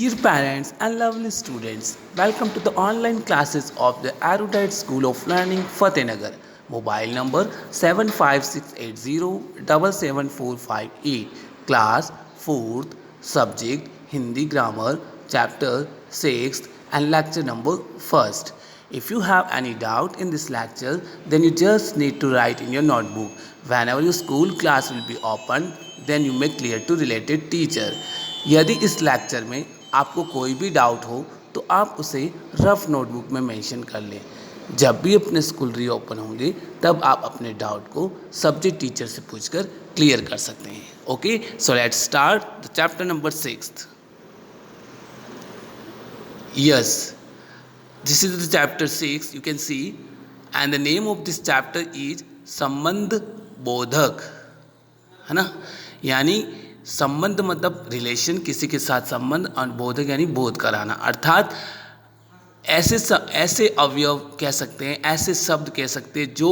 Dear parents and lovely students, welcome to the online classes of the Erudite School of Learning, Fatehnagar. Mobile number 75680 Class 4th, Subject Hindi Grammar, Chapter 6th, and Lecture number 1st. If you have any doubt in this lecture, then you just need to write in your notebook. Whenever your school class will be open, then you may clear to related teacher. यदि इस lecture में आपको कोई भी doubt हो तो आप उसे रफ नोटबुक में मेंशन कर लें। जब भी अपने स्कूल रीओपन होंगे तब आप अपने डाउट को सब्जेक्ट टीचर से पूछकर क्लियर कर सकते हैं। Okay, so let's start the chapter number 6। Yes, this is the chapter 6 you can see, and the name of this chapter is संबंध बोधक, है ना। यानी संबंध मतलब रिलेशन, किसी के साथ संबंध, और बोधक यानी बोध कराना, अर्थात ऐसे अवयव कह सकते हैं, ऐसे शब्द कह सकते हैं जो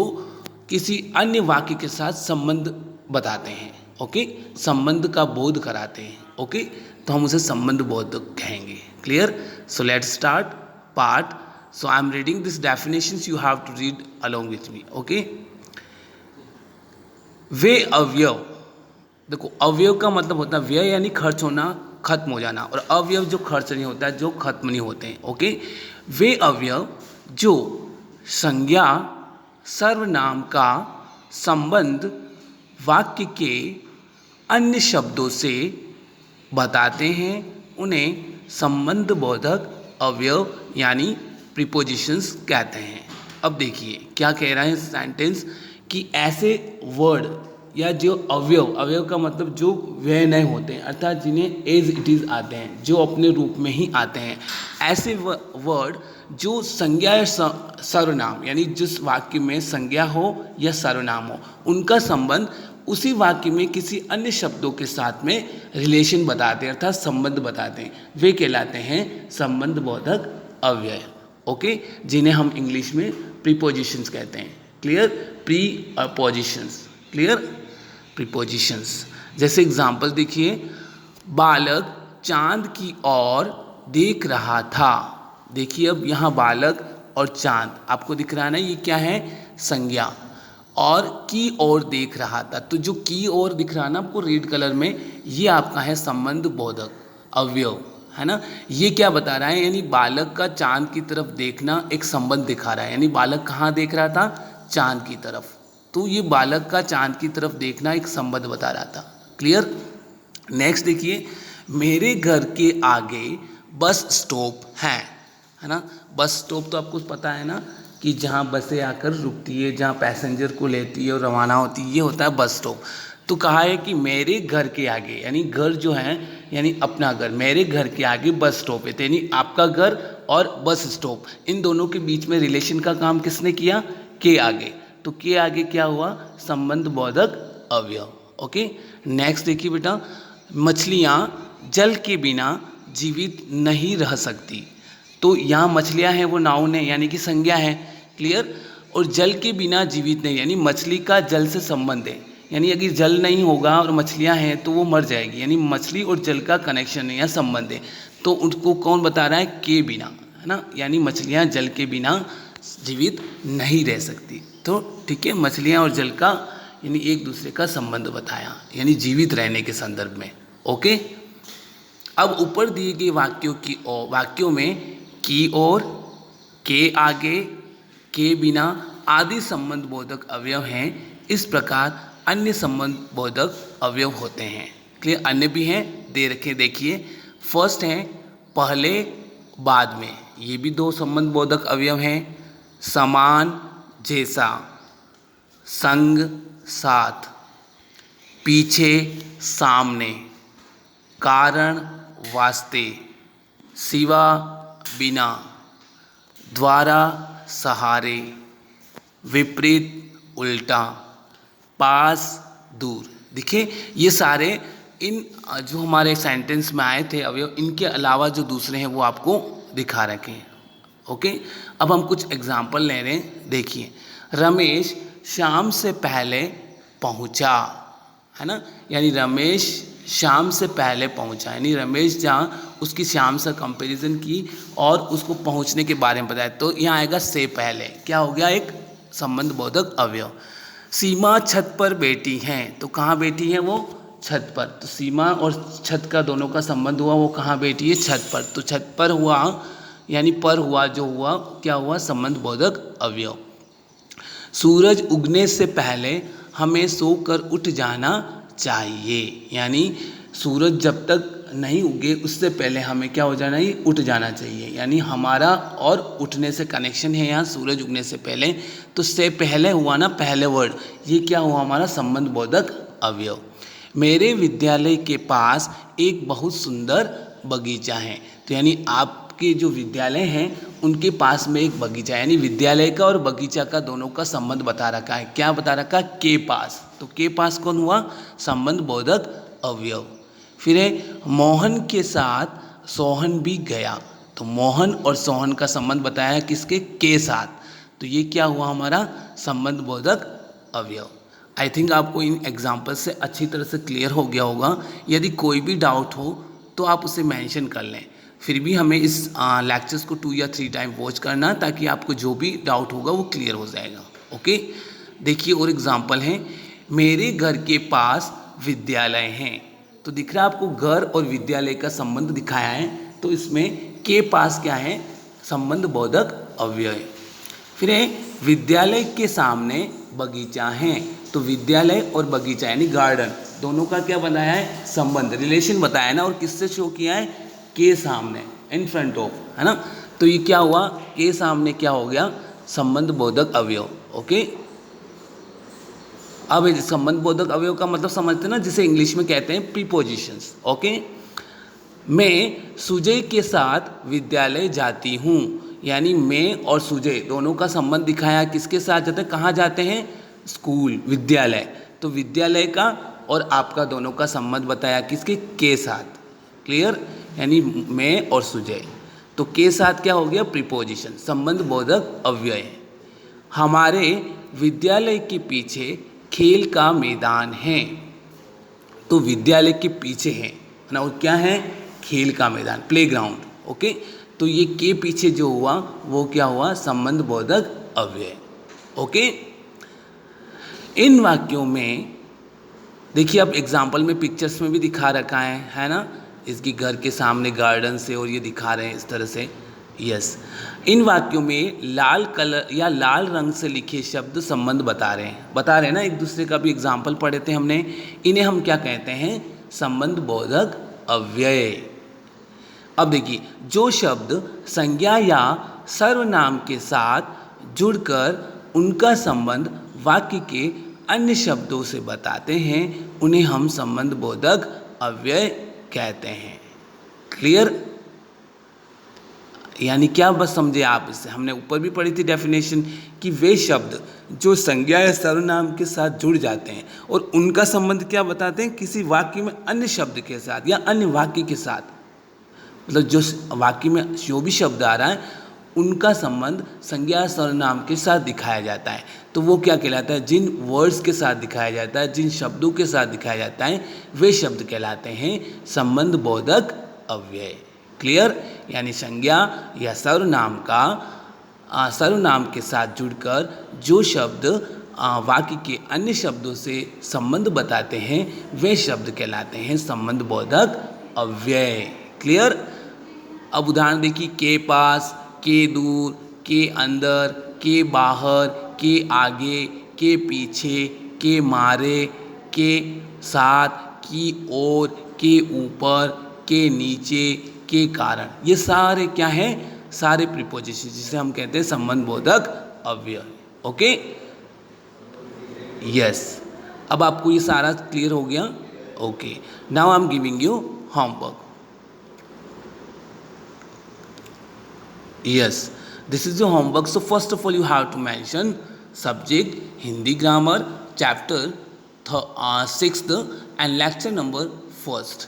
किसी अन्य वाक्य के साथ संबंध बताते हैं। ओके, संबंध का बोध कराते हैं। ओके, तो हम उसे संबंध बोधक कहेंगे। Clear? So let's start part. So I am reading this definitions, you have to read along with me. Okay, वे अवयव, देखो अवयव का मतलब होता है व्यय यानी खर्च होना, खत्म हो जाना, और अवयव जो खर्च नहीं होता है, जो खत्म नहीं होते हैं। ओके, वे अवयव जो संज्ञा सर्वनाम का संबंध वाक्य के अन्य शब्दों से बताते हैं, उन्हें संबंध बोधक अवयव यानी प्रीपोजिशंस कहते हैं। अब देखिए क्या कह रहा है सेंटेंस, कि ऐसे वर्ड या जो अवयव, अवयव का मतलब जो व्यय नहीं होते हैं, अर्थात जिन्हें एज इट इज़ आते हैं, जो अपने रूप में ही आते हैं, ऐसे वर्ड जो संज्ञा या सर्वनाम यानी जिस वाक्य में संज्ञा हो या सर्वनाम हो, उनका संबंध उसी वाक्य में किसी अन्य शब्दों के साथ में रिलेशन बताते हैं, अर्थात संबंध बताते हैं, वे कहलाते हैं संबंध बोधक अव्यय। ओके, जिन्हें हम इंग्लिश में प्रीपोजिशंस कहते हैं। क्लियर? प्रीपोजिशंस। क्लियर? प्रीपोजिशंस। जैसे एग्जाम्पल देखिए, बालक चांद की ओर देख रहा था। देखिए अब यहाँ बालक और चांद आपको दिख रहा है ना, ये क्या है? संज्ञा। और की ओर देख रहा था, तो जो की ओर दिख रहा है ना आपको रेड कलर में, ये आपका है संबंध बोधक अवयव, है ना। ये क्या बता रहा है? यानी बालक का चांद की तरफ देखना एक संबंध दिखा रहा है। यानी बालक कहाँ देख रहा था? चांद की तरफ। तो ये बालक का चांद की तरफ देखना एक संबंध बता रहा था। क्लियर? नेक्स्ट देखिए, मेरे घर के आगे बस स्टॉप है ना। बस स्टॉप तो आपको पता है ना, कि जहाँ बसें आकर रुकती है, जहाँ पैसेंजर को लेती है और रवाना होती है, ये होता है बस स्टॉप। तो कहा है कि मेरे घर के आगे, यानी घर जो है यानी अपना घर, मेरे घर के आगे बस स्टॉप है, तो यानी आपका घर और बस स्टॉप, इन दोनों के बीच में रिलेशन का काम किसने किया? के आगे। तो के आगे क्या हुआ? संबंध बोधक अवयव। ओके, नेक्स्ट देखिए बेटा, मछलियाँ जल के बिना जीवित नहीं रह सकती। तो यहाँ मछलियाँ हैं वो नाउन है, यानी कि संज्ञा है। क्लियर? और जल के बिना जीवित नहीं, यानी मछली का जल से संबंध है, यानी अगर जल नहीं होगा और मछलियाँ हैं तो वो मर जाएगी, यानी मछली और जल का कनेक्शन है या संबंध है। तो उनको कौन बता रहा है? के बिना, है ना। यानी मछलियाँ जल के बिना जीवित नहीं रह सकती। तो ठीक है, मछलियाँ और जल का यानी एक दूसरे का संबंध बताया, यानी जीवित रहने के संदर्भ में। ओके, अब ऊपर दिए गए वाक्यों में की ओर, के आगे, के बिना आदि संबंध बोधक अवयव हैं। इस प्रकार अन्य संबंध बोधक अवयव होते हैं। क्लियर? अन्य भी हैं, दे रखे, देखिए। फर्स्ट है पहले बाद में, ये भी दो संबंध बोधक अवयव हैं। समान जैसा, संग साथ, पीछे सामने, कारण वास्ते, सिवा बिना, द्वारा सहारे, विपरीत उल्टा, पास दूर। देखिए ये सारे इन जो हमारे सेंटेंस में आए थे अवयव, इनके अलावा जो दूसरे हैं वो आपको दिखा रखे हैं। ओके, अब हम कुछ एग्जाम्पल ले रहे हैं। देखिए, रमेश शाम से पहले पहुंचा, है ना। यानी रमेश शाम से पहले पहुंचा, यानी रमेश जहाँ उसकी श्याम से कंपैरिजन की और उसको पहुंचने के बारे में बताया। तो यहाँ आएगा से पहले, क्या हो गया, एक संबंध बोधक अवयव। सीमा छत पर बैठी हैं, तो कहाँ बैठी है वो, छत पर। तो सीमा और छत का दोनों का संबंध हुआ, वो कहाँ बैठी है, छत पर। तो छत पर हुआ यानी पर हुआ, जो हुआ क्या हुआ, संबंध बोधक अवयव। सूरज उगने से पहले हमें सोकर उठ जाना चाहिए, यानी सूरज जब तक नहीं उगे उससे पहले हमें क्या हो जाना है, उठ जाना चाहिए। यानी हमारा और उठने से कनेक्शन है यहाँ, सूरज उगने से पहले। तो से पहले हुआ ना, पहले वर्ड, ये क्या हुआ, हमारा संबंध बोधक अवयव। मेरे विद्यालय के पास एक बहुत सुंदर बगीचा है, तो यानी आपके जो विद्यालय हैं उनके पास में एक बगीचा है, यानी विद्यालय का और बगीचा का दोनों का संबंध बता रखा है। क्या बता रखा है, के पास। तो के पास कौन हुआ, संबंध बोधक अवयव। फिर है मोहन के साथ सोहन भी गया, तो मोहन और सोहन का संबंध बताया है किसके, के साथ। तो ये क्या हुआ, हमारा संबंध बोधक अवयव। आई थिंक आपको इन एग्जाम्पल से अच्छी तरह से क्लियर हो गया होगा। यदि कोई भी डाउट हो तो आप उसे मेंशन कर लें। फिर भी हमें इस लेक्चर्स को 2 या 3 टाइम वॉच करना, ताकि आपको जो भी डाउट होगा वो क्लियर हो जाएगा। ओके, देखिए और एग्जाम्पल हैं। मेरे घर के पास विद्यालय हैं, तो दिख रहा है आपको घर और विद्यालय का संबंध दिखाया है। तो इसमें के पास क्या है, संबंध बोधक अवयव है। फिर है विद्यालय के सामने बगीचा है, तो विद्यालय और बगीचा यानी गार्डन दोनों का क्या बनाया है, संबंध, रिलेशन बताया ना। और किससे शो किया है, के सामने, इन फ्रंट ऑफ, है ना। तो ये क्या हुआ, के सामने क्या हो गया, संबंध बोधक अवयव। ओके, अब संबंध बोधक अवयव का मतलब समझते हैं ना, जिसे इंग्लिश में कहते हैं प्रीपोजिशंस। ओके, मैं सुजय के साथ विद्यालय जाती हूँ, यानी मैं और सुजय दोनों का संबंध दिखाया, किसके साथ जाते हैं, कहाँ जाते हैं, स्कूल, विद्यालय। तो विद्यालय का और आपका दोनों का संबंध बताया किसके, के साथ। क्लियर, यानी मैं और सुजय। तो के साथ क्या हो गया, प्रीपोजिशन, संबंध बोधक अव्यय है। हमारे विद्यालय के पीछे खेल का मैदान है, तो विद्यालय के पीछे है ना, और क्या है, खेल का मैदान, प्लेग्राउंड। ओके, तो ये के पीछे जो हुआ वो क्या हुआ, संबंध बोधक अव्यय। ओके, इन वाक्यों में देखिए, अब एग्जाम्पल में पिक्चर्स में भी दिखा रखा है ना, इसकी घर के सामने गार्डन से, और ये दिखा रहे हैं इस तरह से। यस, इन वाक्यों में लाल कलर या लाल रंग से लिखे शब्द संबंध बता रहे हैं ना, एक दूसरे का भी एग्जाम्पल पढ़े थे हमने। इन्हें हम क्या कहते हैं, संबंध बोधक अव्यय। अब देखिए, जो शब्द संज्ञा या सर्वनाम के साथ जुड़कर उनका संबंध वाक्य के अन्य शब्दों से बताते हैं, उन्हें हम संबंध बोधक अव्यय कहते हैं। क्लियर, यानी क्या बस समझे आप इससे, हमने ऊपर भी पढ़ी थी डेफिनेशन कि वे शब्द जो संज्ञा या सर्वनाम के साथ जुड़ जाते हैं और उनका संबंध क्या बताते हैं, किसी वाक्य में अन्य शब्द के साथ या अन्य वाक्य के साथ, मतलब जो वाक्य में जो भी शब्द आ रहा है उनका संबंध संज्ञा सर्वनाम के साथ दिखाया जाता है, तो वो क्या कहलाता है, जिन वर्ड्स के साथ दिखाया जाता है, जिन शब्दों के साथ दिखाया जाता है, वे शब्द कहलाते हैं संबंध बोधक अव्यय। क्लियर, यानी संज्ञा या सर्वनाम का सर्वनाम के साथ जुड़कर जो शब्द वाक्य के अन्य शब्दों से संबंध बताते हैं, वे शब्द कहलाते हैं संबंध बोधक अव्यय। क्लियर, अब उदाहरण देखिए, के पास, के दूर, के अंदर, के बाहर, के आगे, के पीछे, के मारे, के साथ, की ओर, के ऊपर, के नीचे, के कारण, ये सारे क्या हैं, सारे प्रीपोजिशन जिसे हम कहते हैं संबंध बोधक अव्यय। ओके, यस, अब आपको ये सारा क्लियर हो गया। Okay, now I am giving you homework. Yes, this is your homework. So first of all you have to mention subject Hindi grammar chapter 6th and lecture number 1st.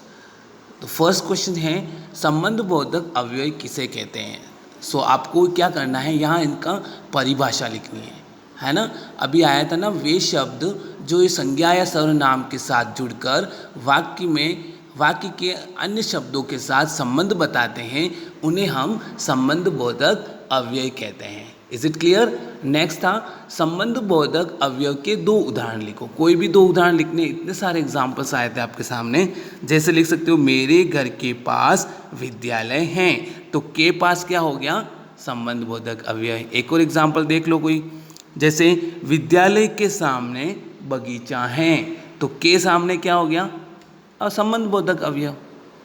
तो first question है संबंध बोधक अव्यय किसे कहते हैं। सो आपको क्या करना है, यहाँ इनका परिभाषा लिखनी है ना। अभी आया था ना, वे शब्द जो संज्ञा या सर्वनाम के साथ जुड़कर वाक्य में वाक्य के अन्य शब्दों के साथ संबंध बताते हैं उन्हें हम संबंध बोधक अव्यय कहते हैं। Is it clear? नेक्स्ट था संबंध बोधक अवयव के दो उदाहरण लिखो। कोई भी दो उदाहरण लिखने, इतने सारे एग्जाम्पल्स आए थे आपके सामने। जैसे लिख सकते हो मेरे घर के पास विद्यालय हैं, तो के पास क्या हो गया? संबंध बोधक अव्यय। एक और एग्जाम्पल देख लो कोई, जैसे विद्यालय के सामने बगीचा है, तो के सामने क्या हो गया? संबंध बोधक अवयव।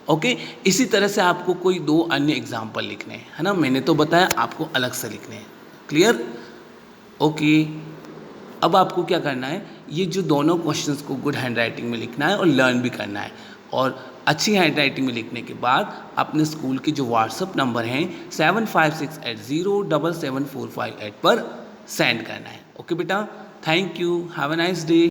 ओके, इसी तरह से आपको कोई दो अन्य एग्जाम्पल लिखने हैं, है ना। मैंने तो बताया, आपको अलग से लिखने हैं। क्लियर? ओके, अब आपको क्या करना है, ये जो दोनों क्वेश्चंस को गुड हैंड राइटिंग में लिखना है और लर्न भी करना है। और अच्छी हैंड राइटिंग में लिखने के बाद अपने स्कूल के जो व्हाट्सअप नंबर हैं 7568077458 पर सेंड करना है। ओके बेटा, thank you, have a nice day.